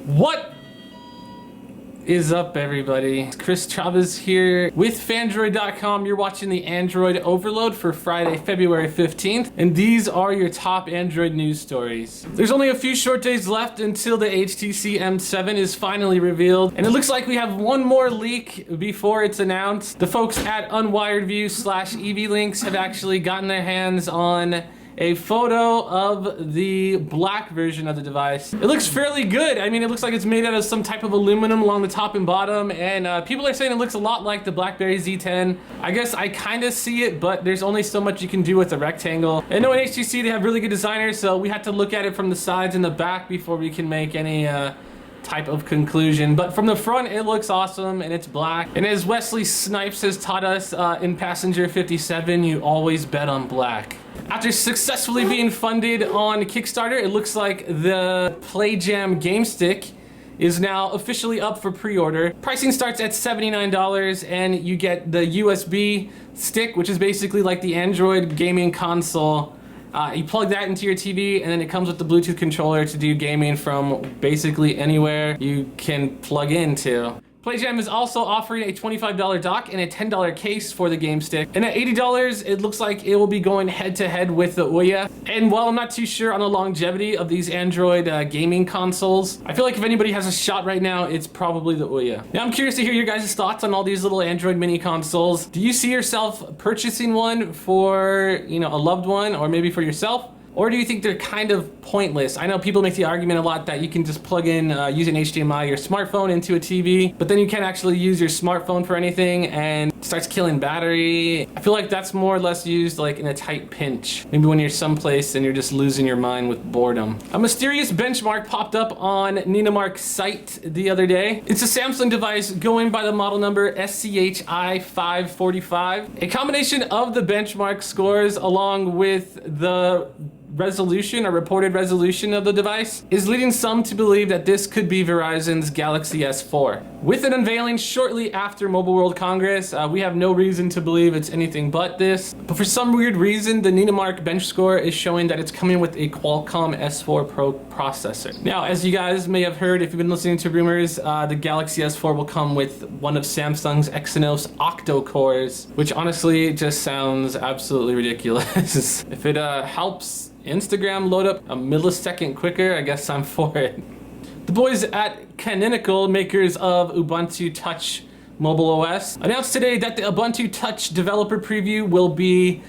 What is up, everybody? Chris Chavez here with Fandroid.com. You're watching the Android Overload for Friday, February 15th, and these are your top Android news stories. There's only a few short days left until the HTC M7 is finally revealed, and it looks like we have one more leak before it's announced. The folks at UnwiredView/EV-Links have actually gotten their hands on a photo of the black version of the device. It looks fairly good. I mean, it looks like it's made out of some type of aluminum along the top and bottom, and people are saying it looks a lot like the BlackBerry Z10. I guess I kind of see it, but there's only so much you can do with a rectangle. I know in HTC they have really good designers, so we had to look at it from the sides and the back before we can make any type of conclusion. But from the front, it looks awesome, and it's black. And as Wesley Snipes has taught us in Passenger 57, you always bet on black. After successfully being funded on Kickstarter, it looks like the PlayJam Game Stick is now officially up for pre-order. Pricing starts at $79, and you get the USB stick, which is basically like the Android gaming console. You plug that into your TV, and then it comes with the Bluetooth controller to do gaming from basically anywhere you can plug into. PlayJam is also offering a $25 dock and a $10 case for the Game Stick. And at $80, it looks like it will be going head-to-head with the Ouya. And while I'm not too sure on the longevity of these Android gaming consoles, I feel like if anybody has a shot right now, it's probably the Ouya. Now, I'm curious to hear your guys' thoughts on all these little Android mini consoles. Do you see yourself purchasing one for, a loved one, or maybe for yourself? Or do you think they're kind of pointless? I know people make the argument a lot that you can just plug in using HDMI your smartphone into a TV, but then you can't actually use your smartphone for anything and it starts killing battery. I feel like that's more or less used like in a tight pinch. Maybe when you're someplace and you're just losing your mind with boredom. A mysterious benchmark popped up on Ninamark's site the other day. It's a Samsung device going by the model number SCHI545. A combination of the benchmark scores along with the resolution or reported resolution of the device is leading some to believe that this could be Verizon's Galaxy S4. With an unveiling shortly after Mobile World Congress, we have no reason to believe it's anything but this. But for some weird reason, the Ninamark bench score is showing that it's coming with a Qualcomm S4 Pro processor. Now, as you guys may have heard, if you've been listening to rumors, the Galaxy S4 will come with one of Samsung's Exynos octo-cores, which honestly just sounds absolutely ridiculous. If it helps Instagram load up a millisecond quicker, I guess I'm for it. The boys at Canonical, makers of Ubuntu Touch Mobile OS, announced today that the Ubuntu Touch developer preview will be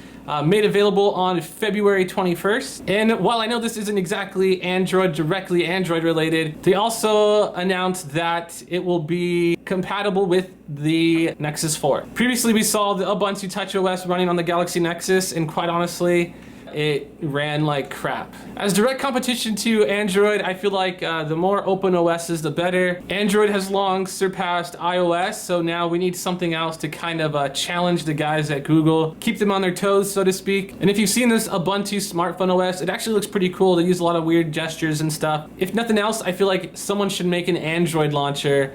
made available on February 21st. And while I know this isn't exactly directly Android related, they also announced that it will be compatible with the Nexus 4. Previously, we saw the Ubuntu Touch OS running on the Galaxy Nexus, and quite honestly, it ran like crap. As direct competition to Android, I feel like the more open OSs, the better. Android has long surpassed iOS, so now we need something else to kind of challenge the guys at Google, keep them on their toes, so to speak. And if you've seen this Ubuntu smartphone OS, it actually looks pretty cool. They use a lot of weird gestures and stuff. If nothing else, I feel like someone should make an Android launcher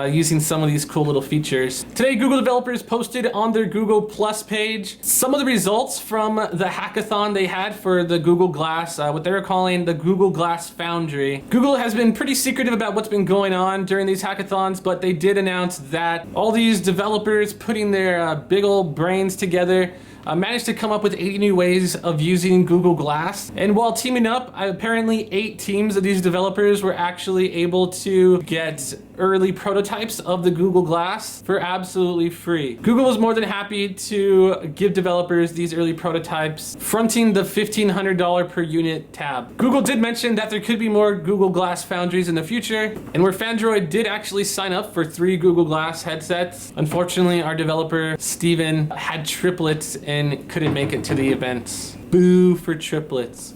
using some of these cool little features. Today, Google developers posted on their Google Plus page some of the results from the hackathon they had for the Google Glass, what they were calling the Google Glass Foundry. Google has been pretty secretive about what's been going on during these hackathons, but they did announce that all these developers putting their big old brains together managed to come up with 80 new ways of using Google Glass. And while teaming up, apparently 8 teams of these developers were actually able to get early prototypes of the Google Glass for absolutely free. Google was more than happy to give developers these early prototypes, fronting the $1,500 per unit tab. Google did mention that there could be more Google Glass Foundries in the future, and where Fandroid did actually sign up for 3 Google Glass headsets. Unfortunately, our developer, Steven, had triplets and couldn't make it to the events. Boo for triplets.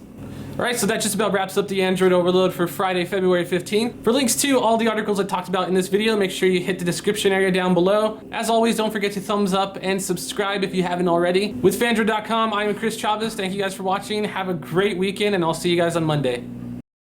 Alright, so that just about wraps up the Android Overload for Friday, February 15th. For links to all the articles I talked about in this video, make sure you hit the description area down below. As always, don't forget to thumbs up and subscribe if you haven't already. With Fandroid.com, I'm Chris Chavez. Thank you guys for watching. Have a great weekend, and I'll see you guys on Monday.